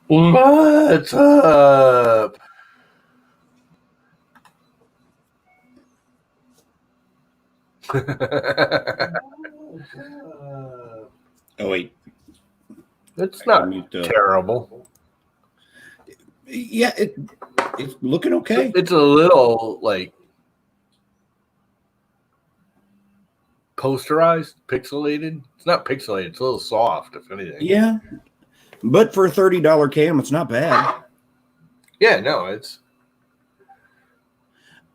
What's up? Oh wait, It's I gotta not mute the. terrible. Yeah, it's looking okay. It's a little like posterized, pixelated. It's not pixelated. It's a little soft, if anything. Yeah, but for a $30 cam, it's not bad. Yeah, no, it's.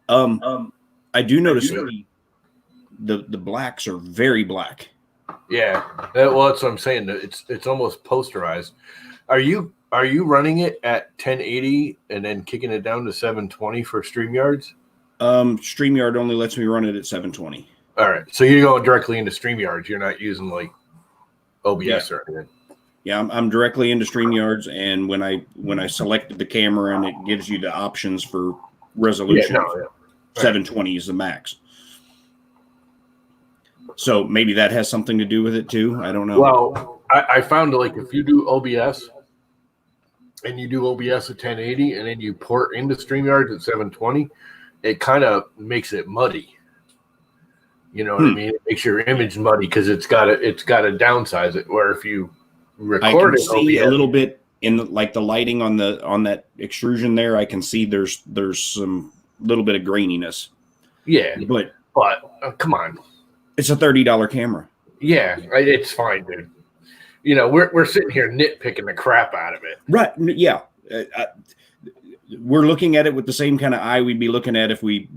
I do notice the blacks are very black. Yeah, well, that's what I'm saying. It's almost posterized. Are you running it at 1080 and then kicking it down to 720 for StreamYards? StreamYard only lets me run it at 720. All right, so you're going directly into StreamYards. You're not using like OBS or anything. Yeah, I'm directly into StreamYards, and when I selected the camera, and it gives you the options for resolution, 720 is the max. So maybe that has something to do with it too. I don't know. Well, I found like if you do OBS and you do OBS at 1080 and then you port into StreamYards at 720, it kind of makes it muddy. You know what I mean? It makes your image muddy because it's got to downsize it. Where if you record it, see OBS, a little bit in like the lighting on that extrusion there. I can see there's some little bit of graininess. Yeah, but come on, it's a $30 camera. Yeah, it's fine, dude. You know, we're sitting here nitpicking the crap out of it. Right? Yeah, we're looking at it with the same kind of eye we'd be looking at if we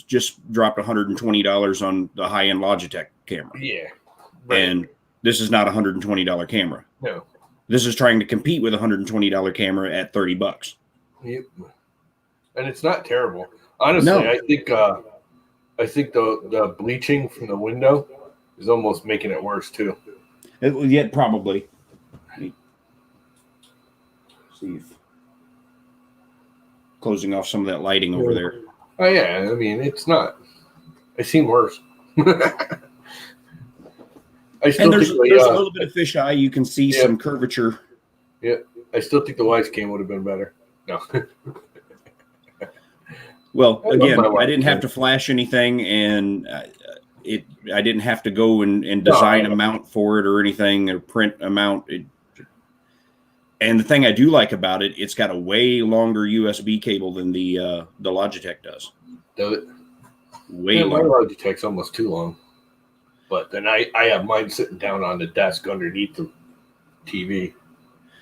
just dropped $120 on the high-end Logitech camera. Yeah, right. And this is not a $120 camera. No, this is trying to compete with a $120 camera at $30. Yep, and it's not terrible. Honestly, no. I think the bleaching from the window is almost making it worse too. Yeah, probably. See if closing off some of that lighting over there. Oh yeah, I mean it's not. I've seen worse. There's a little bit of fisheye. You can see some curvature. Yeah, I still think the Wise Cam would have been better. No. Well, again, I didn't have to flash anything, and I didn't have to go and design a mount for it or anything, or print a mount. And the thing I do like about it, it's got a way longer USB cable than the Logitech does. Does it? Way longer. My Logitech's almost too long. But then I have mine sitting down on the desk underneath the TV.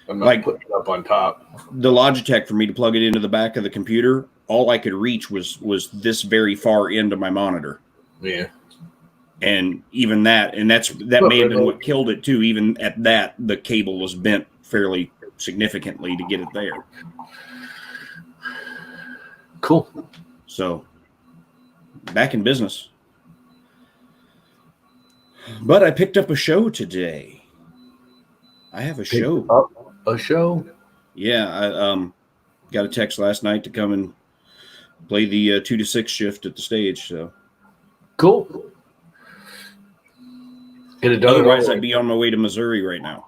I'm not putting it up on top. The Logitech, for me to plug it into the back of the computer, all I could reach was this very far end of my monitor. Yeah. And even that may have been what killed it too. Even at that, the cable was bent fairly significantly to get it there. Cool. So, back in business. But I picked up a show today. I have a show. A show? Yeah, I got a text last night to come and play the 2 to 6 shift at the stage. So cool. Get it done. Otherwise, I'd be on my way to Missouri right now.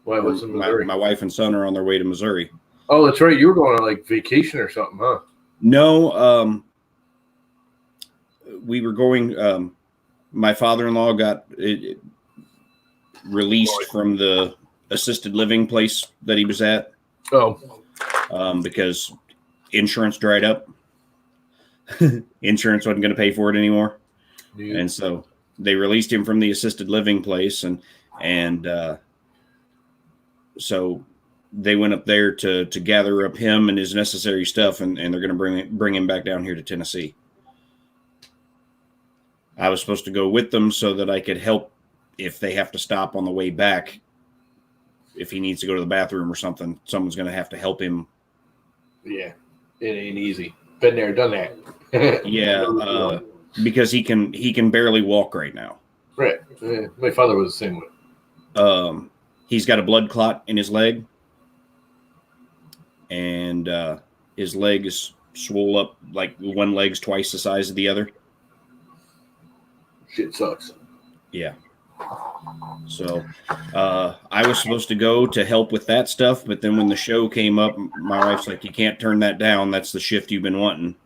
Why was in Missouri? My wife and son are on their way to Missouri. Oh, that's right. You were going on like vacation or something, huh? No. We were going. My father-in-law got released from the assisted living place that he was at. Oh. Because insurance dried up. Insurance wasn't going to pay for it anymore. Yeah. And so they released him from the assisted living place, and so they went up there to gather up him and his necessary stuff, and they're going to bring him back down here to Tennessee. I was supposed to go with them so that I could help if they have to stop on the way back. If he needs to go to the bathroom or something, someone's going to have to help him. Yeah, it ain't easy. Been there, done that. Yeah, because he can barely walk right now. Right. My father was the same way. He's got a blood clot in his leg, and his leg is swole up, like one leg's twice the size of the other. Shit sucks. Yeah. So I was supposed to go to help with that stuff, but then when the show came up, my wife's like, you can't turn that down. That's the shift you've been wanting.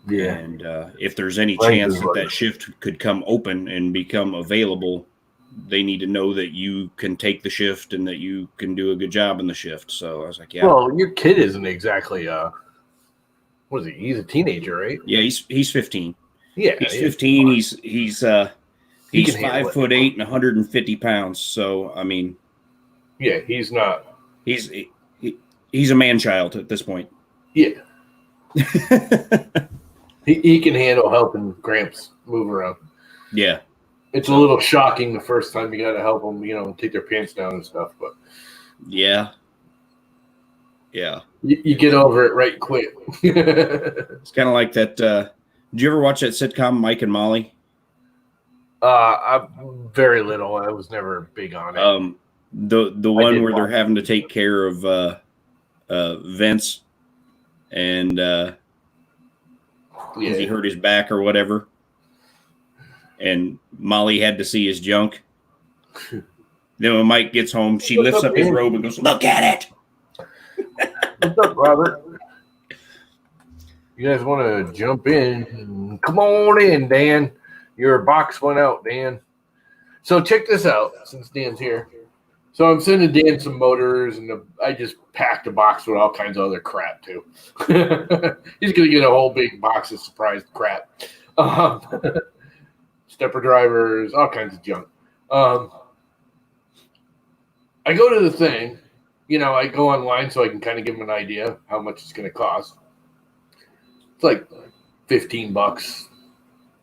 Yeah. And if there's any chance that shift could come open and become available, they need to know that you can take the shift and that you can do a good job in the shift. So I was like, yeah. Well, your kid isn't exactly what is he? He's a teenager, right? Yeah, he's 15. Yeah, he's 15. He's 5'8" and 150 pounds. So I mean, yeah, he's not. He's a man child at this point. Yeah. He can handle helping Gramps move around. Yeah. It's a little shocking the first time you got to help them, take their pants down and stuff. But yeah. Yeah. You get over it right quick. It's kind of like that. Did you ever watch that sitcom, Mike and Molly? Very little. I was never big on it. The one where they're having to take care of Vince and he hurt his back or whatever, and Molly had to see his junk. Then when Mike gets home, she lifts up his robe and goes, "Look at it." What's up, Robert? You guys want to jump in? Come on in, Dan. Your box went out, Dan. So check this out, since Dan's here. So I'm sending Dan some motors, and I just packed a box with all kinds of other crap, too. He's going to get a whole big box of surprise crap. Stepper drivers, all kinds of junk. I go to the thing. I go online so I can kind of give them an idea how much it's going to cost. It's like $15,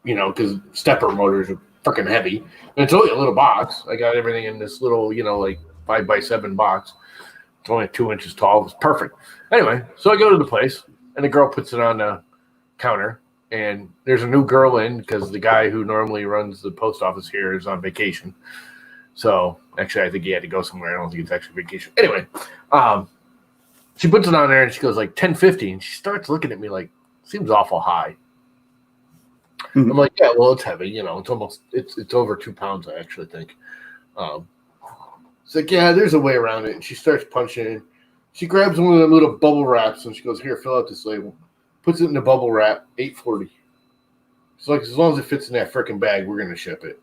because stepper motors are freaking heavy. And it's only a little box. I got everything in this little, like 5x7 box. It's only 2 inches tall. It's perfect. Anyway, so I go to the place, and the girl puts it on the counter. And there's a new girl in because the guy who normally runs the post office here is on vacation. So actually, I think he had to go somewhere. I don't think it's actually vacation. Anyway, she puts it on there, and she goes like $10.50, and she starts looking at me like, seems awful high. Mm-hmm. I'm like, yeah, well, it's heavy. It's over 2 pounds, I actually think. It's like, yeah, there's a way around it. And she starts punching it. She grabs one of the little bubble wraps, and she goes, here, fill out this label. Puts it in the bubble wrap, $8.40. She's like, as long as it fits in that freaking bag, we're going to ship it.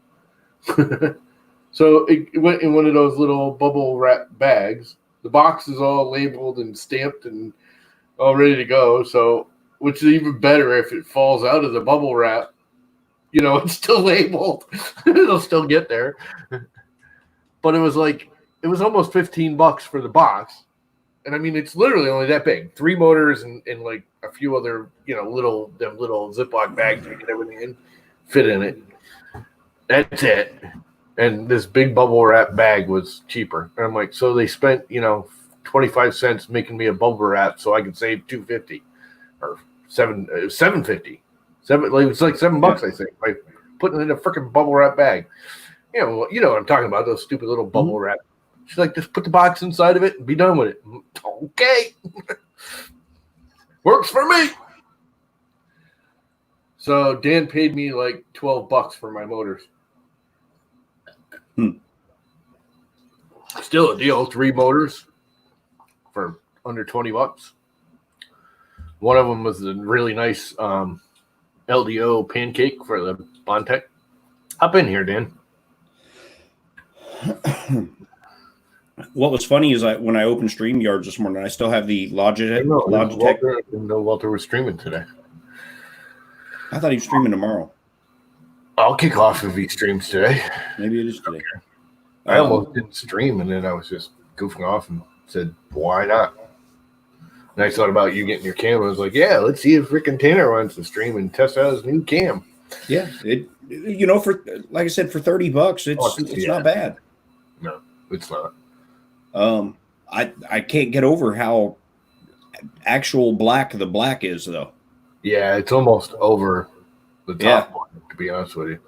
So it went in one of those little bubble wrap bags. The box is all labeled and stamped and all ready to go. So, which is even better if it falls out of the bubble wrap. It's still labeled. It'll still get there. But it was almost $15 for the box. And I mean, it's literally only that big. 3 motors and like a few other, little Ziploc bags to get everything in, fit in it. That's it. And this big bubble wrap bag was cheaper. And I'm like, so they spent, 25 cents making me a bubble wrap so I could save $2.50 or $7.50. It's like $7, I think, by putting it in a freaking bubble wrap bag. You know what I'm talking about, those stupid little bubble wrap. She's like, just put the box inside of it and be done with it. Okay. Works for me. So Dan paid me like $12 for my motors. Still a deal. 3 motors for under $20. One of them was a really nice LDO pancake for the Bondtech. Hop in here, Dan. What was funny is when I opened StreamYard this morning, I still have the Logitech. Walter was streaming today. I thought he was streaming tomorrow. I'll kick off if he streams today. Maybe it is today. I almost didn't stream, and then I was just goofing off and said, why not? And I thought about you getting your camera. I was like, yeah, let's see if Rick and Tanner wants to stream and test out his new cam. Yeah, for like I said, for $30, it's not bad. No, it's not. I can't get over how actual black the black is, though. Yeah, it's almost over the top one, to be honest with you.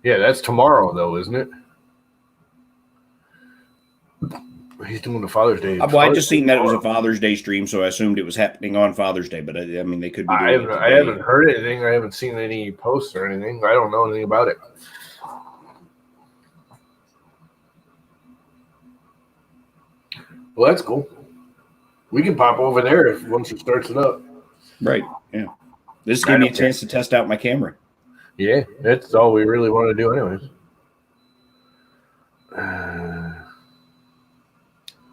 Yeah, that's tomorrow, though, isn't it? He's doing the Father's Day. Well, I just seen that it was a Father's Day stream, so I assumed it was happening on Father's Day. But I mean, they could be doing I haven't heard anything. I haven't seen any posts or anything. I don't know anything about it. Well, that's cool. We can pop over there if once he starts it up. Right. Yeah. This gave me a chance to test out my camera. Yeah, that's all we really want to do, anyways.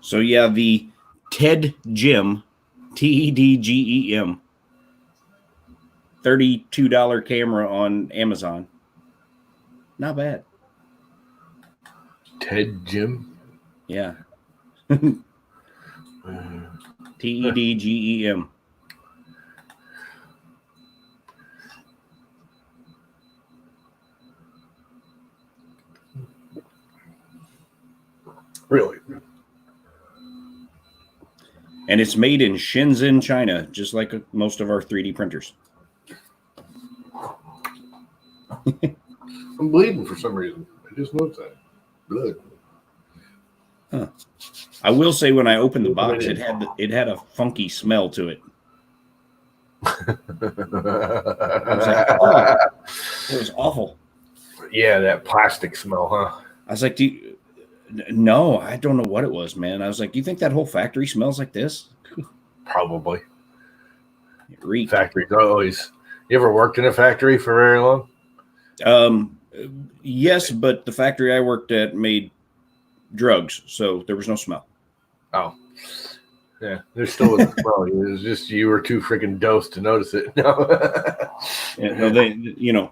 So yeah, the TED Gem, TEDGEM, $32 camera on Amazon. Not bad. TED Gem. Yeah. TEDGEM. Really? And it's made in Shenzhen, China, just like most of our 3D printers. I'm bleeding for some reason. I just noticed that. Blood. Huh. I will say when I opened the box, it had a funky smell to it. I was like, oh, it was awful. Yeah, that plastic smell, huh? I was like, no, I don't know what it was, man. I was like, do you think that whole factory smells like this? Probably. It reeked. Factories always. You ever worked in a factory for very long? Yes, but the factory I worked at made drugs, so there was no smell. Oh. Yeah, there still was a smell. It was just you were too freaking dosed to notice it. No. Yeah, no,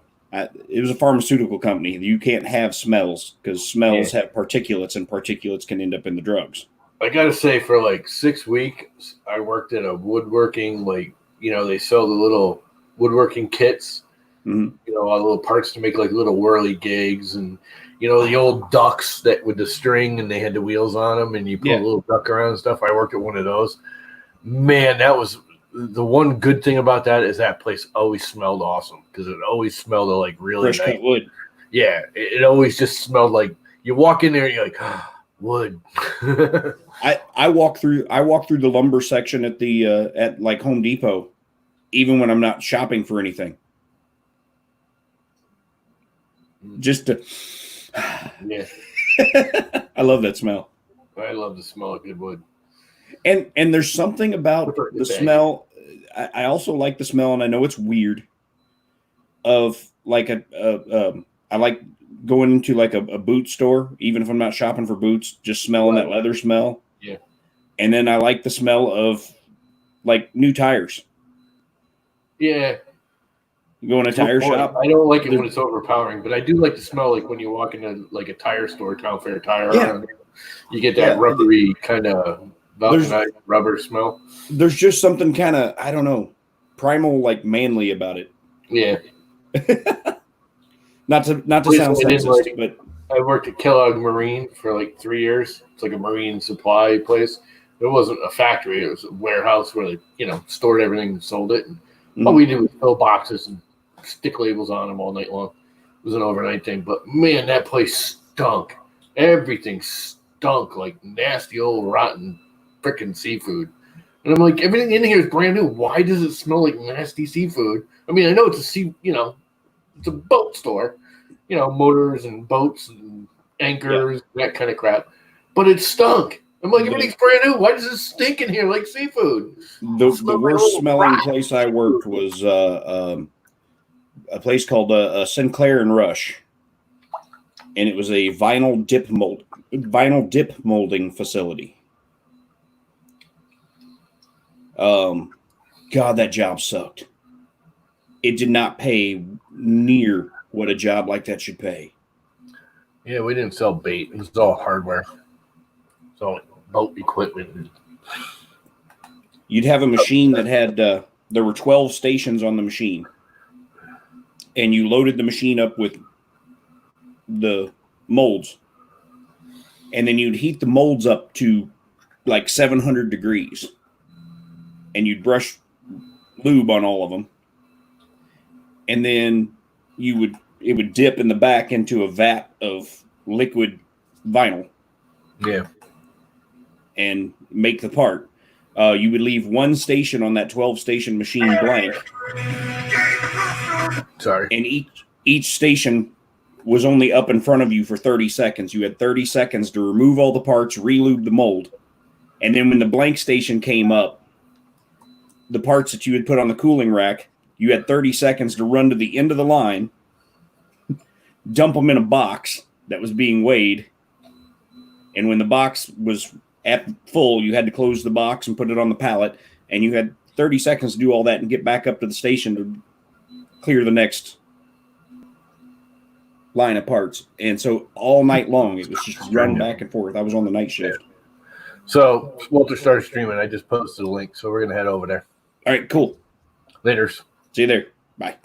it was a pharmaceutical company. You can't have smells because smells have particulates, and particulates can end up in the drugs. I gotta say, for like 6 weeks, I worked at a woodworking, they sell the little woodworking kits, all the little parts to make like little whirly gigs and, the old ducks that with the string and they had the wheels on them and you put a little duck around and stuff. I worked at one of those. Man, that was the one good thing about that is that place always smelled awesome because it always smelled like really fresh cut wood. Yeah, it always just smelled like you walk in there and you're like, wood. I walk through the lumber section at the at like Home Depot, even when I'm not shopping for anything. Just to yeah. I love that smell. I love the smell of good wood. And there's something about the smell. I also like the smell, and I know it's weird. Of like I like going into like a boot store, even if I'm not shopping for boots, just smelling that leather smell. Yeah. And then I like the smell of like new tires. Yeah. You go in a tire shop. I don't like it when it's overpowering, but I do like the smell like when you walk into like a tire store, Town Fair Tire. Yeah. You get that rubbery kind of vulcanized rubber smell. There's just something kind of, I don't know, primal, like manly about it. Yeah. Not to sound sexist, but I worked at Kellogg Marine for like 3 years. It's like a marine supply place. It wasn't a factory; it was a warehouse where they, stored everything and sold it. And all we did was fill boxes and stick labels on them all night long. It was an overnight thing, but man, that place stunk. Everything stunk like nasty old rotten freaking seafood. And I'm like, everything in here is brand new. Why does it smell like nasty seafood? I mean, I know it's it's a boat store, motors and boats and anchors, that kind of crap. But it stunk. I'm like, everything's brand new. Why does it stink in here like seafood? The worst smelling place I worked was a place called Sinclair and Rush, and it was a vinyl dip molding facility. God, that job sucked. It did not pay near what a job like that should pay. Yeah, we didn't sell bait. It was all hardware. It's all boat equipment. You'd have a machine that had, there were 12 stations on the machine. And you loaded the machine up with the molds. And then you'd heat the molds up to like 700 degrees. And you'd brush lube on all of them. And then it would dip in the back into a vat of liquid vinyl. Yeah. and make the part. You would leave one station on that 12-station machine blank. Sorry. And each station was only up in front of you for 30 seconds. You had 30 seconds to remove all the parts, relube the mold. And then when the blank station came up, the parts that you had put on the cooling rack, you had 30 seconds to run to the end of the line, dump them in a box that was being weighed. And when the box was at full, you had to close the box and put it on the pallet. And you had 30 seconds to do all that and get back up to the station to clear the next line of parts. And so all night long, it was just run back and forth. I was on the night shift. So Walter started streaming. I just posted a link, so we're going to head over there. All right, cool. Laters. See you there. Bye.